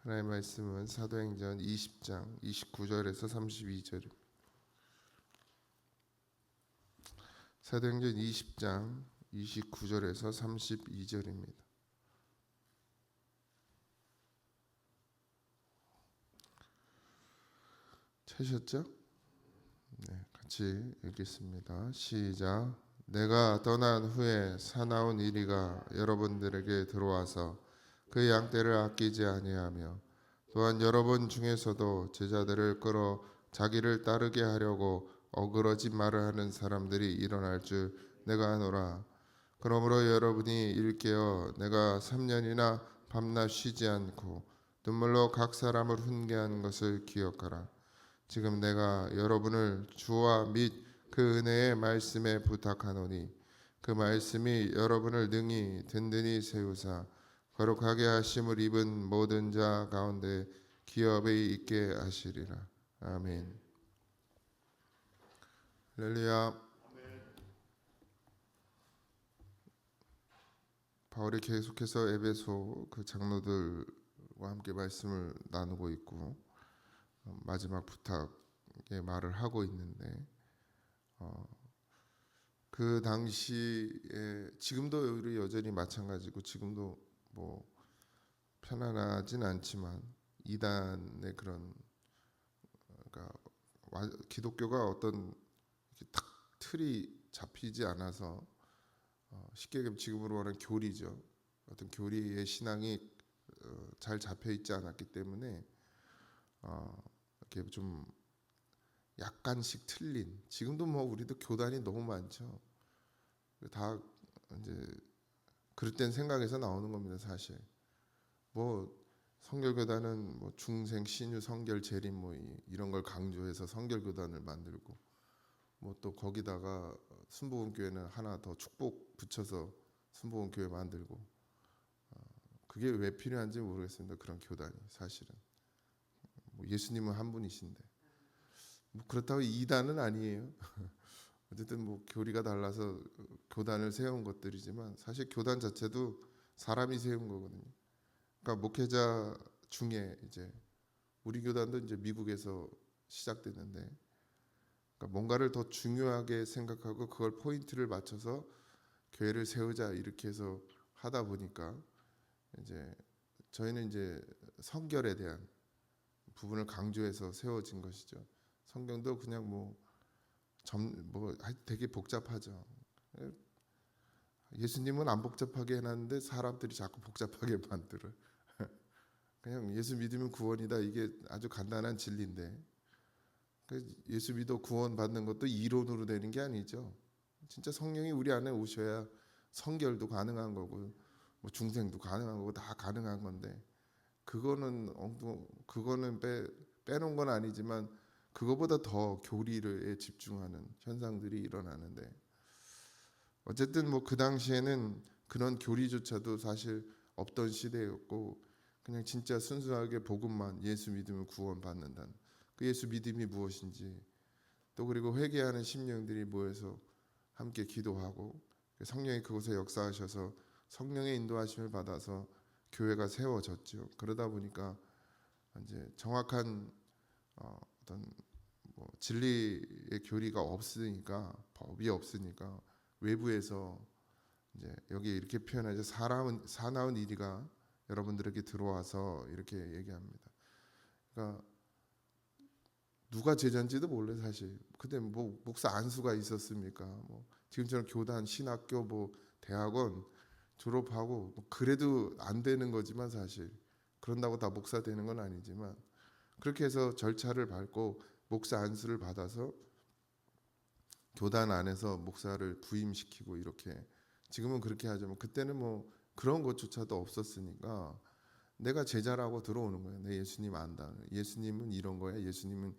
하나님의 말씀은 사도행전 20장 29절에서 32절입니다. 사도행전 20장 29절에서 32절입니다. 찾으셨죠? 네, 같이 읽겠습니다. 시작. 내가 떠난 후에 사나운 이리가 여러분들에게 들어와서 그 양떼를 아끼지 아니하며 또한 여러분 중에서도 제자들을 끌어 자기를 따르게 하려고 어그러진 말을 하는 사람들이 일어날 줄 내가 아노라. 그러므로 여러분이 일깨어 내가 3년이나 밤낮 쉬지 않고 눈물로 각 사람을 훈계한 것을 기억하라. 지금 내가 여러분을 주와 및 그 은혜의 말씀에 부탁하노니 그 말씀이 여러분을 능히 든든히 세우사 거룩하게 하심을 입은 모든 자 가운데 기업에 있게 하시리라. 아멘. 할렐루야. 바울이 계속해서 에베소 그 장로들과 함께 말씀을 나누고 있고 마지막 부탁의 말을 하고 있는데 그 당시에 지금도 우리 여전히 마찬가지고 지금도 뭐 편안하진 않지만 이단의 그런 그러니까 기독교가 어떤 딱 틀이 잡히지 않아서 쉽게 얘기하면 지금으로 말하는 교리죠. 어떤 교리의 신앙이 잘 잡혀 있지 않았기 때문에 이렇게 좀 약간씩 틀린 지금도 뭐 우리도 교단이 너무 많죠. 다 이제 그럴 땐 생각에서 나오는 겁니다. 사실 뭐 성결교단은 뭐 중생 신유 성결 재림 뭐 이런 걸 강조해서 성결교단을 만들고 뭐 또 거기다가 순복음교회는 하나 더 축복 붙여서 순복음교회 만들고 그게 왜 필요한지 모르겠습니다. 그런 교단이 사실은 뭐 예수님은 한 분이신데 뭐 그렇다고 이단은 아니에요. 어쨌든 뭐 교리가 달라서 교단을 세운 것들이지만 사실 교단 자체도 사람이 세운 거거든요. 그러니까 목회자 중에 이제 우리 교단도 이제 미국에서 시작됐는데 그러니까 뭔가를 더 중요하게 생각하고 그걸 포인트를 맞춰서 교회를 세우자 이렇게 해서 하다 보니까 이제 저희는 이제 성결에 대한 부분을 강조해서 세워진 것이죠. 성경도 그냥 뭐 되게 복잡하죠. 예수님은 안 복잡하게 해놨는데 사람들이 자꾸 복잡하게 만들어. 그냥 예수 믿으면 구원이다. 이게 아주 간단한 진리인데 예수 믿어 구원 받는 것도 이론으로 되는 게 아니죠. 진짜 성령이 우리 안에 오셔야 성결도 가능한 거고 뭐 중생도 가능한 거고 다 가능한 건데 그거는 빼놓은 건 아니지만 그거보다 더 교리에 집중하는 현상들이 일어나는데 어쨌든 뭐 그 당시에는 그런 교리조차도 사실 없던 시대였고 그냥 진짜 순수하게 복음만 예수 믿으면 구원받는다는 그 예수 믿음이 무엇인지 또 그리고 회개하는 심령들이 모여서 함께 기도하고 성령이 그곳에 역사하셔서 성령의 인도하심을 받아서 교회가 세워졌죠. 그러다 보니까 이제 정확한 어떤 뭐 진리의 교리가 없으니까 법이 없으니까 외부에서 이제 여기 이렇게 표현하죠. 사나운 이리가 여러분들에게 들어와서 이렇게 얘기합니다. 그러니까 누가 제자인지도 몰래 사실. 근데 뭐 목사 안수가 있었습니까? 뭐 지금처럼 교단, 신학교, 뭐 대학원 졸업하고 뭐 그래도 안 되는 거지만 사실 그런다고 다 목사 되는 건 아니지만 그렇게 해서 절차를 밟고 목사 안수를 받아서 교단 안에서 목사를 부임시키고 이렇게 지금은 그렇게 하지만 그때는 뭐 그런 것조차도 없었으니까 내가 제자라고 들어오는 거예요. 내 예수님 안다. 예수님은 이런 거야. 예수님은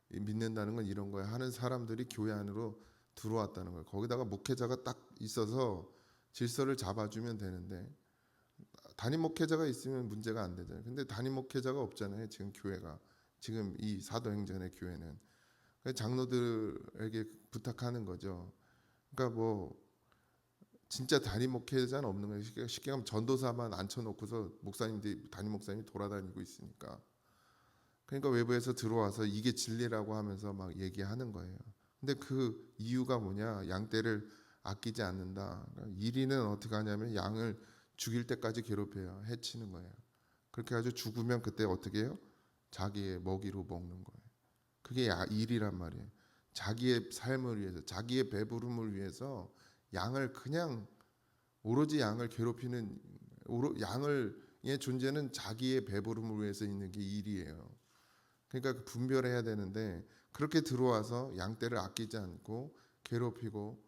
믿는다는 건 이런 거야 하는 사람들이 교회 안으로 들어왔다는 거예요. 거기다가 목회자가 딱 있어서 질서를 잡아주면 되는데 담임 목회자가 있으면 문제가 안 되잖아요. 근데 담임 목회자가 없잖아요. 지금 교회가 지금 이 사도행전의 교회는 장로들에게 부탁하는 거죠. 그러니까 뭐 진짜 담임 목회자는 없는 거예요. 쉽게 하면 전도사만 앉혀놓고서 목사님들이 담임 목사님이 돌아다니고 있으니까. 그러니까 외부에서 들어와서 이게 진리라고 하면서 막 얘기하는 거예요. 근데 그 이유가 뭐냐? 양떼를 아끼지 않는다. 그러니까 이리는 어떻게 하냐면 양을 죽일 때까지 괴롭혀요. 해치는 거예요. 그렇게 해가지고 죽으면 그때 어떻게 해요? 자기의 먹이로 먹는 거예요. 그게 일이란 말이에요. 자기의 삶을 위해서, 자기의 배부름을 위해서 양을 그냥 오로지 양을 괴롭히는 양의 존재는 자기의 배부름을 위해서 있는 게 일이에요. 그러니까 분별해야 되는데 그렇게 들어와서 양떼를 아끼지 않고 괴롭히고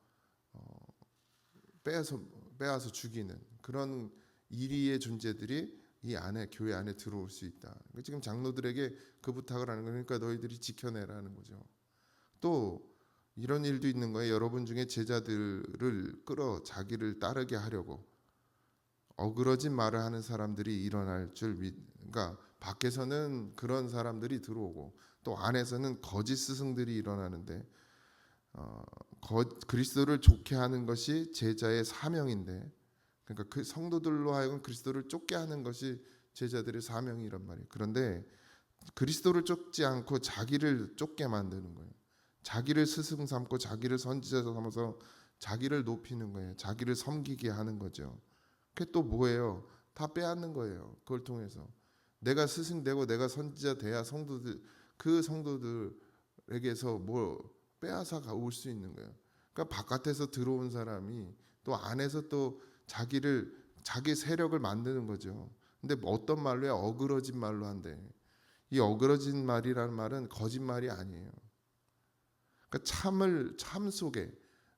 빼앗아 죽이는 그런 이리의 존재들이 이 안에 교회 안에 들어올 수 있다. 지금 장로들에게 그 부탁을 하는 거니까 너희들이 지켜내라는 거죠. 또 이런 일도 있는 거예요. 여러분 중에 제자들을 끌어 자기를 따르게 하려고 어그러진 말을 하는 사람들이 일어날 줄 그러니까 밖에서는 그런 사람들이 들어오고 또 안에서는 거짓 스승들이 일어나는데 그리스도를 좋게 하는 것이 제자의 사명인데 그러니까 그 성도들로 하여금 그리스도를 쫓게 하는 것이 제자들의 사명이란 말이에요. 그런데 그리스도를 쫓지 않고 자기를 쫓게 만드는 거예요. 자기를 스승 삼고 자기를 선지자 삼아서 자기를 높이는 거예요. 자기를 섬기게 하는 거죠. 그게 또 뭐예요? 다 빼앗는 거예요. 그걸 통해서 내가 스승 되고 내가 선지자 돼야 성도들 그 성도들에게서 뭘 빼앗아 올 수 있는 거예요. 그러니까 바깥에서 들어온 사람이 또 안에서 또 자기 세력을 만드는 거죠. 근데 어떤 말로 해? 어그러진 말로 한대. 이 어그러진 말이라는 말은 거짓말이 아니에요. 그러니까 참 속에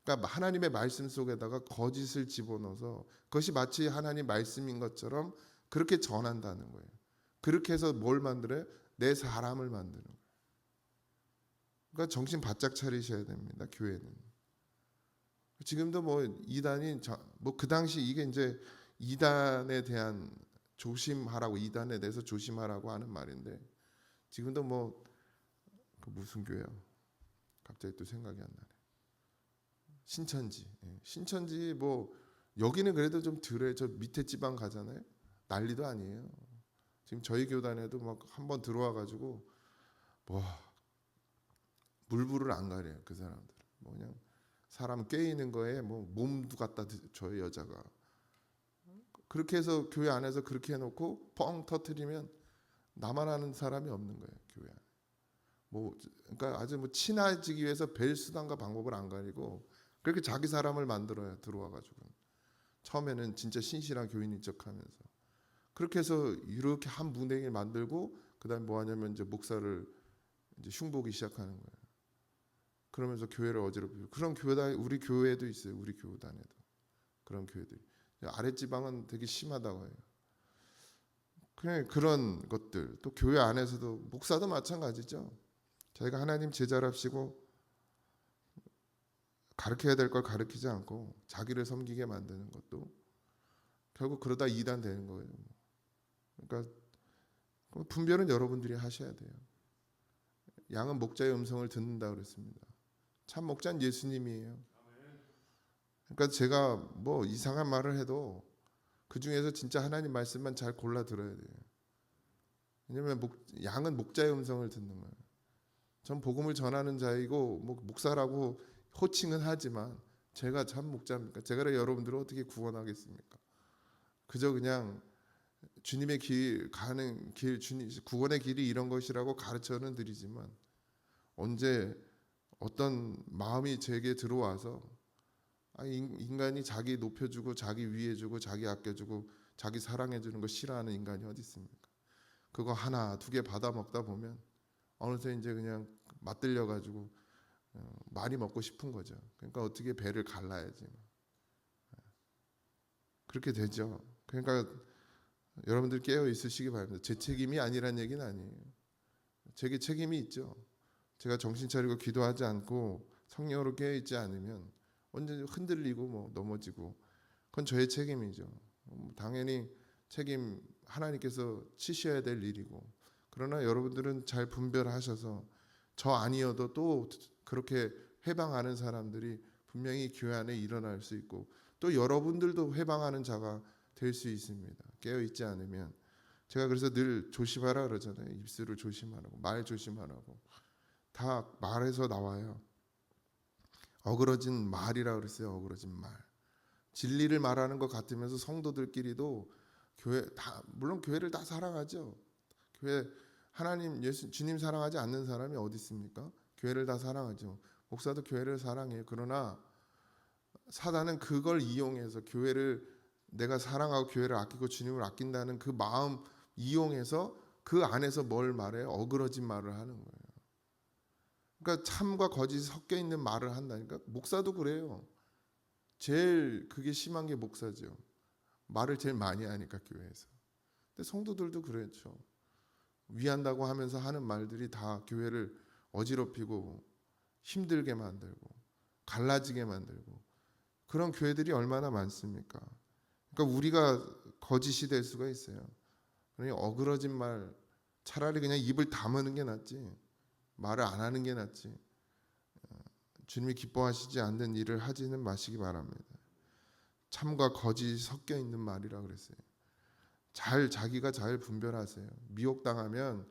그러니까 하나님의 말씀 속에다가 거짓을 집어넣어서 그것이 마치 하나님 말씀인 것처럼 그렇게 전한다는 거예요. 그렇게 해서 뭘 만들어요? 내 사람을 만드는 거예요. 그러니까 정신 바짝 차리셔야 됩니다. 교회는. 지금도 뭐 이단이 뭐 그 당시 이게 이제 이단에 대한 조심하라고 이단에 대해서 조심하라고 하는 말인데 지금도 뭐 그 무슨 교회요? 갑자기 또 생각이 안 나네. 신천지 뭐 여기는 그래도 좀 덜해. 저 밑에 지방 가잖아요. 난리도 아니에요. 지금 저희 교단에도 막 한번 들어와 가지고 뭐 물불을 안 가려요. 그 사람들. 뭐 그냥 사람 꿰이는 거에 뭐 몸도 갖다 줘요 여자가. 그렇게 해서 교회 안에서 그렇게 해놓고 뻥 터트리면 나만 아는 사람이 없는 거예요 교회 안에. 뭐 그러니까 아주 뭐 친해지기 위해서 별 수단과 방법을 안 가리고 그렇게 자기 사람을 만들어요 들어와가지고 처음에는 진짜 신실한 교인인 척하면서 그렇게 해서 이렇게 한 문행을 만들고 그다음 뭐 하냐면 이제 목사를 이제 흉보기 시작하는 거예요. 그러면서 교회를 어지럽히고 그런 교단 우리 교회도 있어요. 우리 교단에도 그런 교회들이 아랫지방은 되게 심하다고 해요. 그냥 그런 것들 또 교회 안에서도 목사도 마찬가지죠. 자기가 하나님 제자랍시고 가르쳐야 될 걸 가르치지 않고 자기를 섬기게 만드는 것도 결국 그러다 이단 되는 거예요. 그러니까 분별은 여러분들이 하셔야 돼요. 양은 목자의 음성을 듣는다 그랬습니다. 참 목자는 예수님이에요. 그러니까 제가 뭐 이상한 말을 해도 그 중에서 진짜 하나님 말씀만 잘 골라 들어야 돼요. 왜냐하면 양은 목자의 음성을 듣는 거예요. 전 복음을 전하는 자이고 뭐 목사라고 호칭은 하지만 제가 참 목자입니까? 제가 여러분들을 어떻게 구원하겠습니까? 그저 그냥 주님의 길 가는 길 구원의 길이 이런 것이라고 가르쳐는 드리지만 언제 어떤 마음이 제게 들어와서 인간이 자기 높여주고 자기 위해주고 자기 아껴주고 자기 사랑해주는 거 싫어하는 인간이 어디 있습니까? 그거 하나 두 개 받아 먹다 보면 어느새 이제 그냥 맞들려 가지고 많이 먹고 싶은 거죠. 그러니까 어떻게 배를 갈라야지. 그렇게 되죠. 그러니까 여러분들 깨어 있으시기 바랍니다. 제 책임이 아니란 얘기는 아니에요. 제게 책임이 있죠. 제가 정신 차리고 기도하지 않고 성령으로 깨어 있지 않으면 언제 흔들리고 뭐 넘어지고 그건 저의 책임이죠. 당연히 책임 하나님께서 치셔야 될 일이고 그러나 여러분들은 잘 분별하셔서 저 아니어도 또 그렇게 해방하는 사람들이 분명히 교회 안에 일어날 수 있고 또 여러분들도 회방하는 자가 될 수 있습니다. 깨어 있지 않으면. 제가 그래서 늘 조심하라 그러잖아요. 입술을 조심하라고, 말 조심하라고. 다 말에서 나와요. 어그러진 말이라 그랬어요. 어그러진 말. 진리를 말하는 것 같으면서 성도들끼리도 교회 다 물론 교회를 다 사랑하죠. 교회 하나님 예수 주님 사랑하지 않는 사람이 어디 있습니까? 교회를 다 사랑하죠. 목사도 교회를 사랑해요. 그러나 사단은 그걸 이용해서 교회를 내가 사랑하고 교회를 아끼고 주님을 아낀다는 그 마음 이용해서 그 안에서 뭘 말해요? 어그러진 말을 하는 거예요. 그러니까 참과 거짓이 섞여 있는 말을 한다니까. 목사도 그래요. 제일 그게 심한 게 목사죠. 말을 제일 많이 하니까 교회에서. 근데 성도들도 그렇죠. 위한다고 하면서 하는 말들이 다 교회를 어지럽히고 힘들게 만들고 갈라지게 만들고 그런 교회들이 얼마나 많습니까? 그러니까 우리가 거짓이 될 수가 있어요. 그러니 어그러진 말 차라리 그냥 입을 다무는 게 낫지 말을 안 하는 게 낫지 주님이 기뻐하시지 않는 일을 하지는 마시기 바랍니다. 참과 거짓이 섞여 있는 말이라 그랬어요. 자기가 잘 분별하세요. 미혹당하면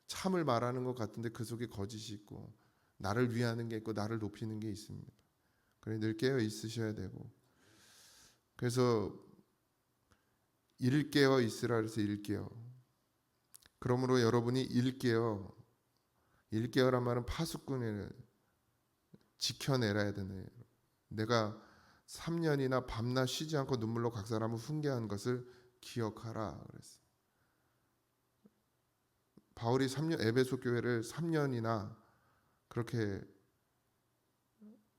참을 말하는 것 같은데 그 속에 거짓이 있고 나를 위하는 게 있고 나를 높이는 게 있습니다. 그래 늘 깨어 있으셔야 되고 그래서 일깨어 있으라 그래서 일깨어. 그러므로 여러분이 일깨어란 말은 파수꾼을 지켜내라야 되네요. 내가 3년이나 밤낮 쉬지 않고 눈물로 각 사람을 훈계한 것을 기억하라 그랬어요. 바울이 에베소 교회를 3년이나 그렇게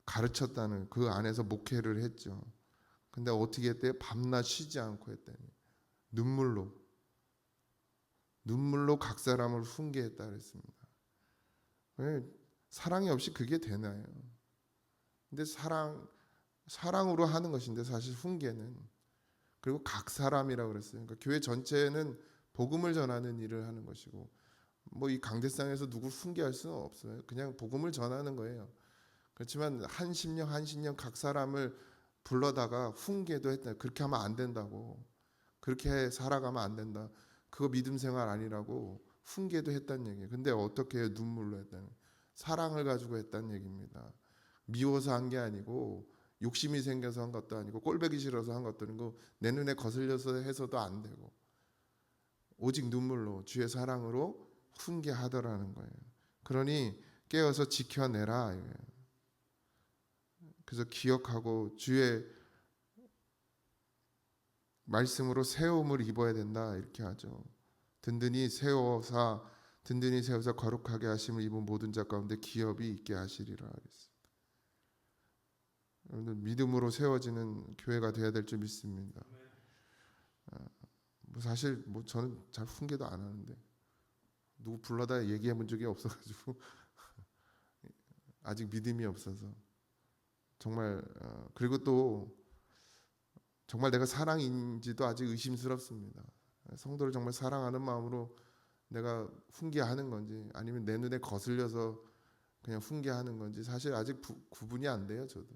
가르쳤다는 그 안에서 목회를 했죠. 근데 어떻게 했대요? 밤낮 쉬지 않고 했다니. 눈물로 각 사람을 훈계했다 그랬습니다. 왜 사랑이 없이 그게 되나요? 근데 사랑으로 하는 것인데 사실 훈계는 그리고 각 사람이라고 그랬어요. 그러니까 교회 전체는 복음을 전하는 일을 하는 것이고 뭐 이 강대상에서 누구 훈계할 수는 없어요. 그냥 복음을 전하는 거예요. 그렇지만 한 심령 각 사람을 불러다가 훈계도 했다. 그렇게 하면 안 된다고. 그렇게 살아가면 안 된다. 그거 믿음 생활 아니라고 훈계도 했다는 얘기예요. 근데 어떻게 해요? 눈물로 했다는. 사랑을 가지고 했다는 얘기입니다. 미워서 한 게 아니고 욕심이 생겨서 한 것도 아니고 꼴보기 싫어서 한 것도 아니고 내 눈에 거슬려서 해서도 안 되고 오직 눈물로 주의 사랑으로 훈계하더라는 거예요. 그러니 깨어서 지켜내라. 그래서 기억하고 주의 말씀으로 세움을 입어야 된다 이렇게 하죠. 든든히 세워서 거룩하게 하심을 입은 모든 자 가운데 기업이 있게 하시리라 그랬어요. 여러분들 믿음으로 세워지는 교회가 되어야 될 줄 믿습니다. 사실 저는 잘 훈계도 안 하는데 누구 불러다 얘기해 본 적이 없어가지고 아직 믿음이 없어서 정말 그리고 또 정말 내가 사랑인지도 아직 의심스럽습니다. 성도를 정말 사랑하는 마음으로 내가 훈계하는 건지 아니면 내 눈에 거슬려서 그냥 훈계하는 건지 사실 아직 구분이 안 돼요. 저도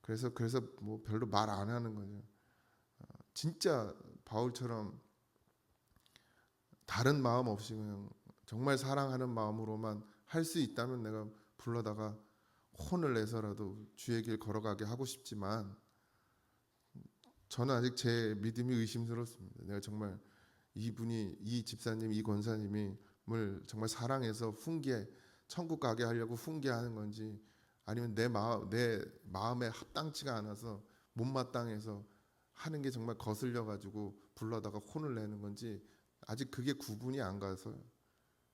그래서 뭐 별로 말 안 하는 거죠. 진짜 바울처럼 다른 마음 없이 그냥 정말 사랑하는 마음으로만 할 수 있다면 내가 불러다가 혼을 내서라도 주의 길 걸어가게 하고 싶지만 저는 아직 제 믿음이 의심스럽습니다. 내가 정말 이 집사님, 이 권사님을 정말 사랑해서 천국 가게 하려고 훈계하는 건지 아니면 내 마음에 합당치가 않아서 못마땅해서 하는 게 정말 거슬려 가지고 불러다가 혼을 내는 건지 아직 그게 구분이 안 가서요.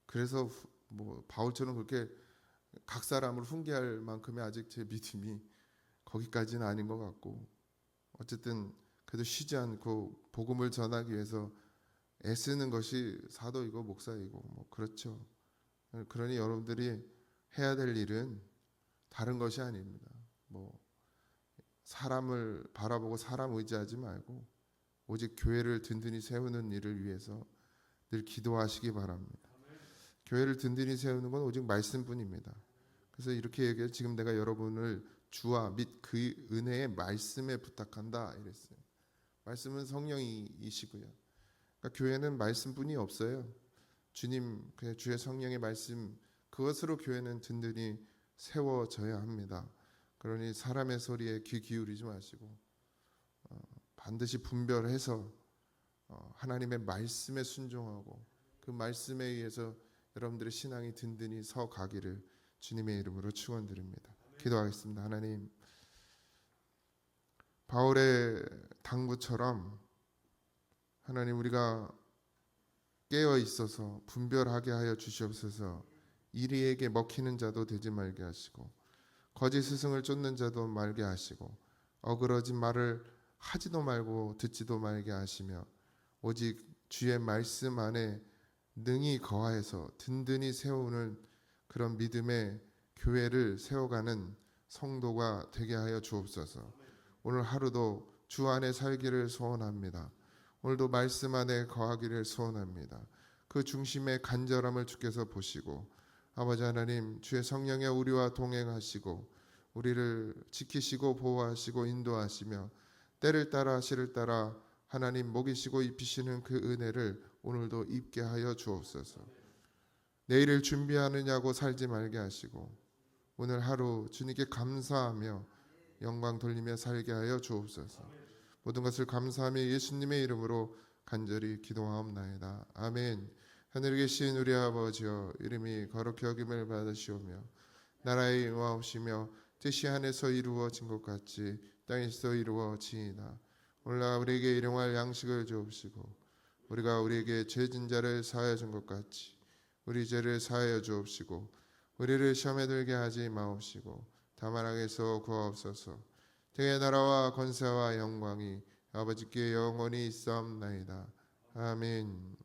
그래서 뭐 바울처럼 그렇게 각 사람을 훈계할 만큼의 아직 제 믿음이 거기까지는 아닌 것 같고 어쨌든 그래도 쉬지 않고 복음을 전하기 위해서 애쓰는 것이 사도이고 목사이고 뭐 그렇죠. 그러니 여러분들이 해야 될 일은 다른 것이 아닙니다. 뭐 사람을 바라보고 사람 의지하지 말고 오직 교회를 든든히 세우는 일을 위해서 늘 기도하시기 바랍니다. 교회를 든든히 세우는 건 오직 말씀뿐입니다. 그래서 이렇게 얘기해요. 지금 내가 여러분을 주와 및 그 은혜의 말씀에 부탁한다 이랬어요. 말씀은 성령이시고요. 그러니까 교회는 말씀뿐이 없어요. 주님, 그냥 주의 성령의 말씀 그것으로 교회는 든든히 세워져야 합니다. 그러니 사람의 소리에 귀 기울이지 마시고 반드시 분별해서 하나님의 말씀에 순종하고 그 말씀에 의해서 여러분들의 신앙이 든든히 서 가기를 주님의 이름으로 축원드립니다. 기도하겠습니다. 하나님, 바울의 당부처럼 하나님 우리가 깨어 있어서 분별하게 하여 주시옵소서. 이리에게 먹히는 자도 되지 말게 하시고 거짓 스승을 쫓는 자도 말게 하시고 어그러진 말을 하지도 말고 듣지도 말게 하시며 오직 주의 말씀 안에 능히 거하여서 든든히 세우는 그런 믿음의 교회를 세워가는 성도가 되게 하여 주옵소서. 오늘 하루도 주 안에 살기를 소원합니다. 오늘도 말씀 안에 거하기를 소원합니다. 그 중심의 간절함을 주께서 보시고 아버지 하나님 주의 성령의 우리와 동행하시고 우리를 지키시고 보호하시고 인도하시며 때를 따라 시를 따라 하나님 먹이시고 입히시는 그 은혜를 오늘도 입게 하여 주옵소서. 내일을 준비하느냐고 살지 말게 하시고 오늘 하루 주님께 감사하며 영광 돌리며 살게 하여 주옵소서. 모든 것을 감사하며 예수님의 이름으로 간절히 기도하옵나이다. 아멘. 하늘에 계신 우리 아버지여 이름이 거룩히 여김을 받으시오며 나라에 임하옵시며 뜻이 하늘에서 이루어진 것 같이 땅에서 이루어지이다. 오늘날 우리에게 일용할 양식을 주옵시고 우리가 우리에게 죄진 자를 사하여 준 것 같이 우리 죄를 사하여 주옵시고 우리를 시험에 들게 하지 마옵시고 다만 악에서 구하옵소서. 대의 나라와 권세와 영광이 아버지께 영원히 있사옵나이다. 아멘.